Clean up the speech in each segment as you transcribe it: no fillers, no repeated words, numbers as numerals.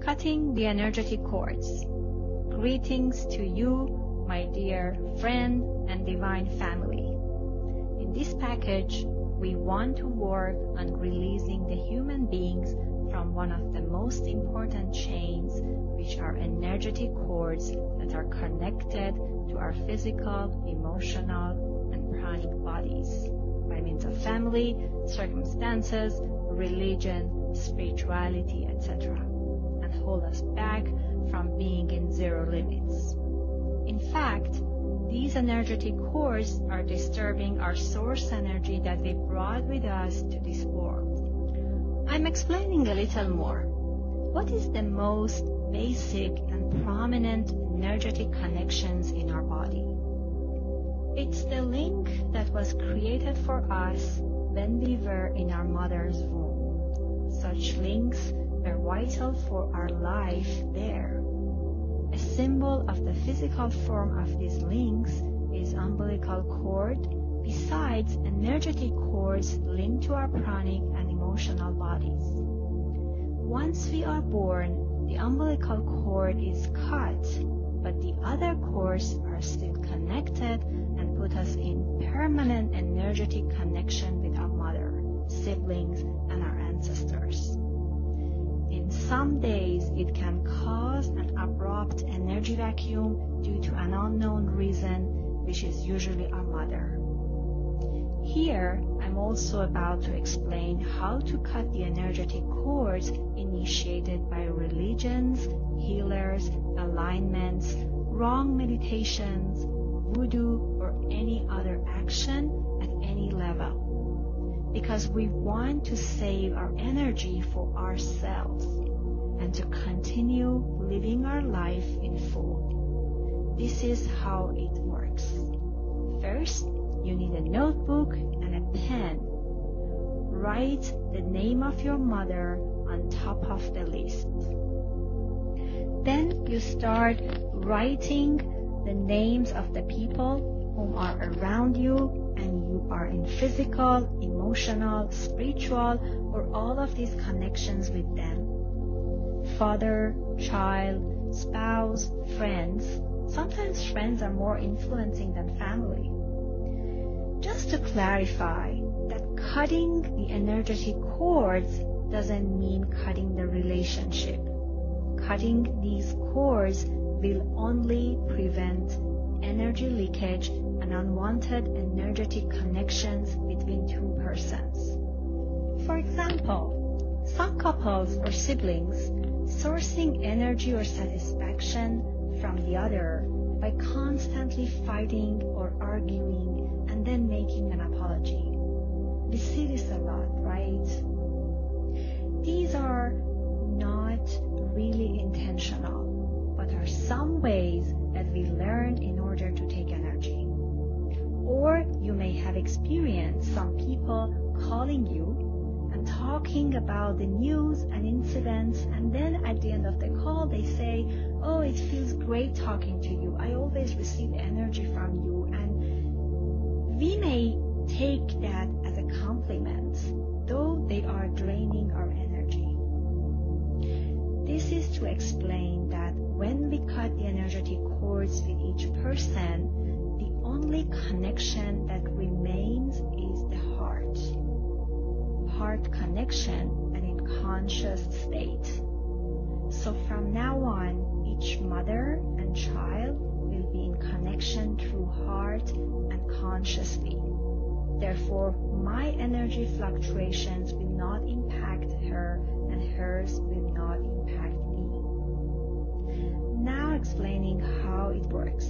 Cutting the energetic cords. Greetings to you, my dear friend and divine family. In this package, we want to work on releasing the human beings from one of the most important chains, which are energetic cords that are connected to our physical, emotional, and pranic bodies by means of family, circumstances, religion, spirituality, etc., and hold us back from being in zero limits. In fact, these energetic cords are disturbing our source energy that we brought with us to this world. I'm explaining a little more. What is the most basic and prominent energetic connections in our body? It's the link that was created for us when we were in our mother's womb. Such links are vital for our life there. A symbol of the physical form of these links is umbilical cord, besides energetic cords linked to our pranic and emotional bodies. Once we are born, the umbilical cord is cut, but the other cords are still connected and put us in permanent energetic connection with our mother, siblings, and our ancestors. In some days, it can cause an abrupt energy vacuum due to an unknown reason, which is usually our mother. Here, I'm also about to explain how to cut the energetic cords initiated by religions, healers, alignments, wrong meditations, voodoo, or any other action at any level. Because we want to save our energy for ourselves and to continue living our life in full. This is how it works. First, you need a notebook and a pen. Write the name of your mother on top of the list. Then you start writing the names of the people whom are around you and you are in physical, emotional, spiritual, or all of these connections with them. Father, child, spouse, friends. Sometimes friends are more influencing than family. Just to clarify that cutting the energetic cords doesn't mean cutting the relationship. Cutting these cords will only prevent energy leakage and unwanted energetic connections between two persons. For example, some couples or siblings sourcing energy or satisfaction from the other by constantly fighting or arguing and then making an apology. We see this a lot, right? These are not really intentional, but are some ways that we learn in order to take energy. Or you may have experienced some people calling you and talking about the news and incidents, and then at the end of the call they say, "Oh, it feels great talking to you. I always receive energy from you." And we may take that as a compliment, though they are draining our energy. This is to explain that when we cut the energetic cords with each person, the only connection that remains is the heart. Heart connection and in conscious state. So from now on, each mother and child will be in connection through heart and consciously. Therefore, my energy fluctuations will not impact her and hers will not impact me. Now explaining how it works.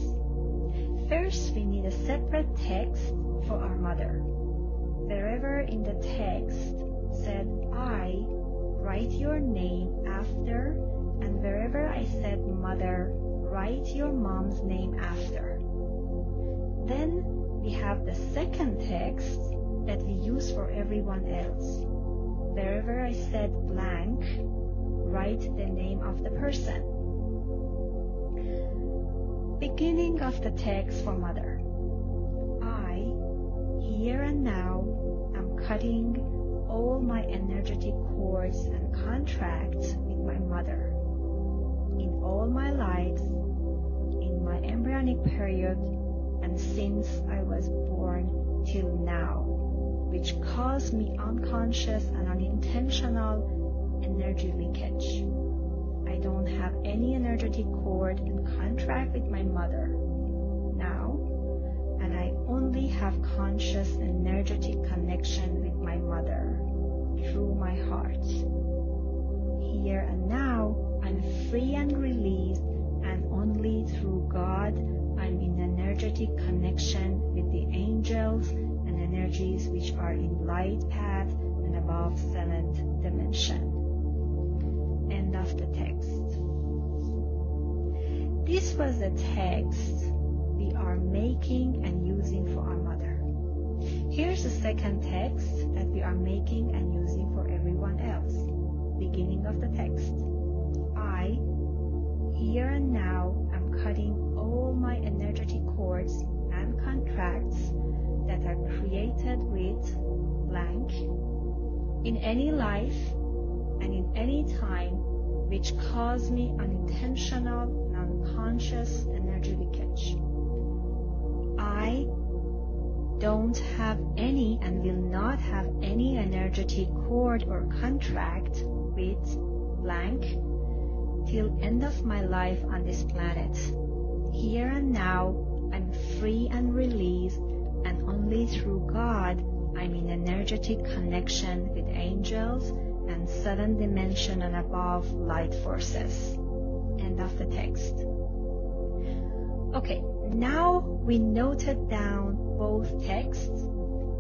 First, we need a separate text for our mother. Wherever in the text said I, write your name after, and wherever I said mother, write your mom's name after. Then we have the second text that we use for everyone else. Wherever I said blank, write the name of the person. Beginning of the text for mother. I, here and now, am cutting all my energetic cords and contracts with my mother. period and since I was born till now, which caused me unconscious and unintentional energy leakage. I don't have any energetic cord and contract with my mother now, and I only have conscious energetic connection with my mother through my heart. Here and now, I'm free and released, and only through God I'm in energetic connection with the angels and energies which are in light path and above 7th dimension. End of the text. This was the text we are making and using for our mother. Here's the second text that we are making and using for everyone else. Beginning of the text. I, here and now, am cutting all my energetic cords and contracts that are created with blank in any life and in any time which cause me unintentional and unconscious energy leakage. I don't have any and will not have any energetic cord or contract with blank till end of my life on this planet. Here and now, I'm free and released, and only through God I'm in energetic connection with angels and 7th dimension and above light forces. End of the text. Okay, now we noted down both texts.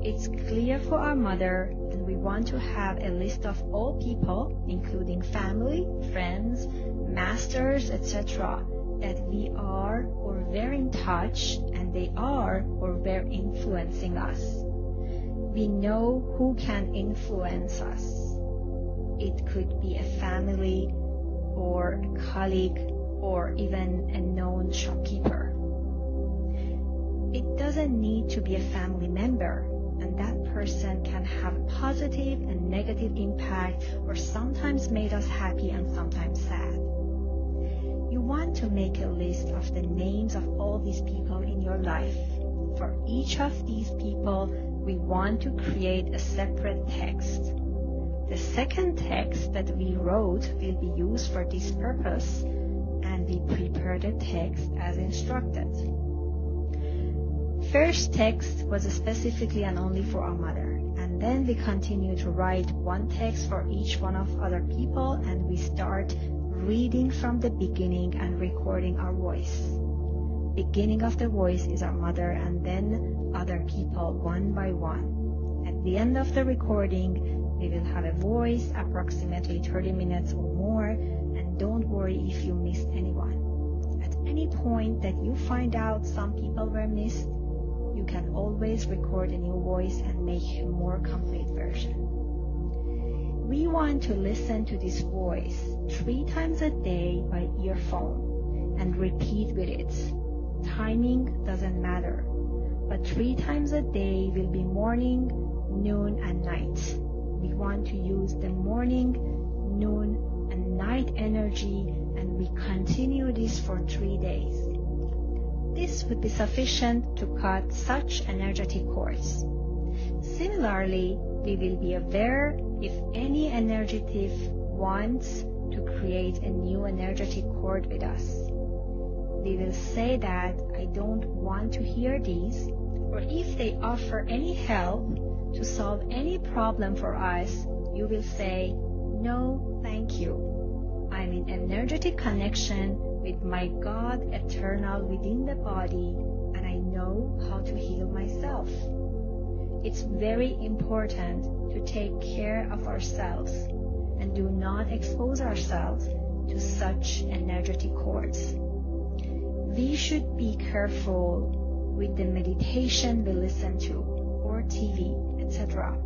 It's clear for our mother, and we want to have a list of all people, including family, friends, masters, etc., that we are or were in touch, and they are or were influencing us. We know who can influence us. It could be a family or a colleague or even a known shopkeeper. It doesn't need to be a family member, and that person can have a positive and negative impact, or sometimes made us happy and sometimes sad. You want to make a list of the names of all these people in your life. For each of these people, we want to create a separate text. The second text that we wrote will be used for this purpose, and we prepare the text as instructed. First text was specifically and only for our mother, and then we continue to write one text for each one of other people, and we start reading from the beginning and recording our voice. Beginning of the voice is our mother, and then other people one by one. At the end of the recording, we will have a voice approximately 30 minutes or more, and don't worry if you missed anyone. At any point that you find out some people were missed, you can always record a new voice and make a more complete version. We want to listen to this voice 3 times a day by earphone and repeat with it. Timing doesn't matter, but 3 times a day will be morning, noon, and night. We want to use the morning, noon, and night energy, and we continue this for 3 days. This would be sufficient to cut such energetic cords. Similarly, we will be aware if any energetic wants to create a new energetic cord with us. We will say that I don't want to hear these, or if they offer any help to solve any problem for us, you will say, no, thank you. I'm in energetic connection with my God eternal within the body, and I know how to heal myself. It's very important to take care of ourselves and do not expose ourselves to such energetic cords. We should be careful with the meditation we listen to, or TV, etc.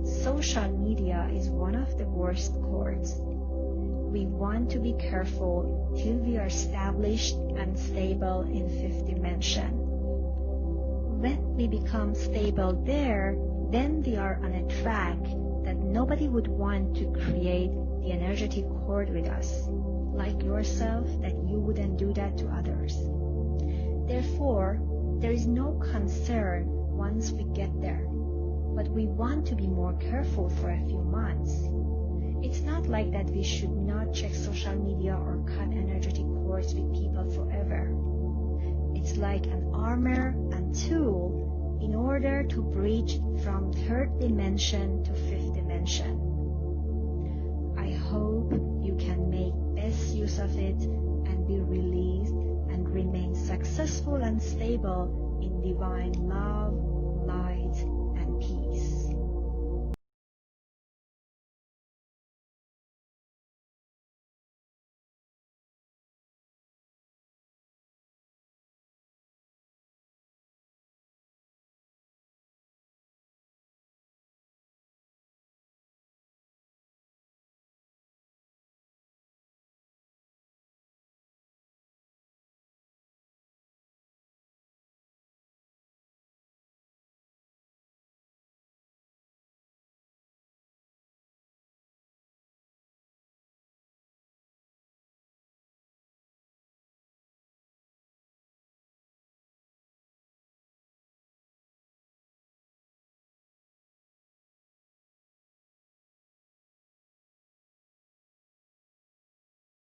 Social media is one of the worst cords. We want to be careful till we are established and stable in 5th dimension. When we become stable there, then we are on a track that nobody would want to create the energetic cord with us, like yourself, that you wouldn't do that to others. Therefore, there is no concern once we get there, but we want to be more careful for a few months. It's not like that we should not check social media or cut energetic cords with people forever. It's like an armor and tool in order to bridge from third dimension to fifth dimension. I hope you can make best use of it and be released and remain successful and stable in divine love, light, and peace.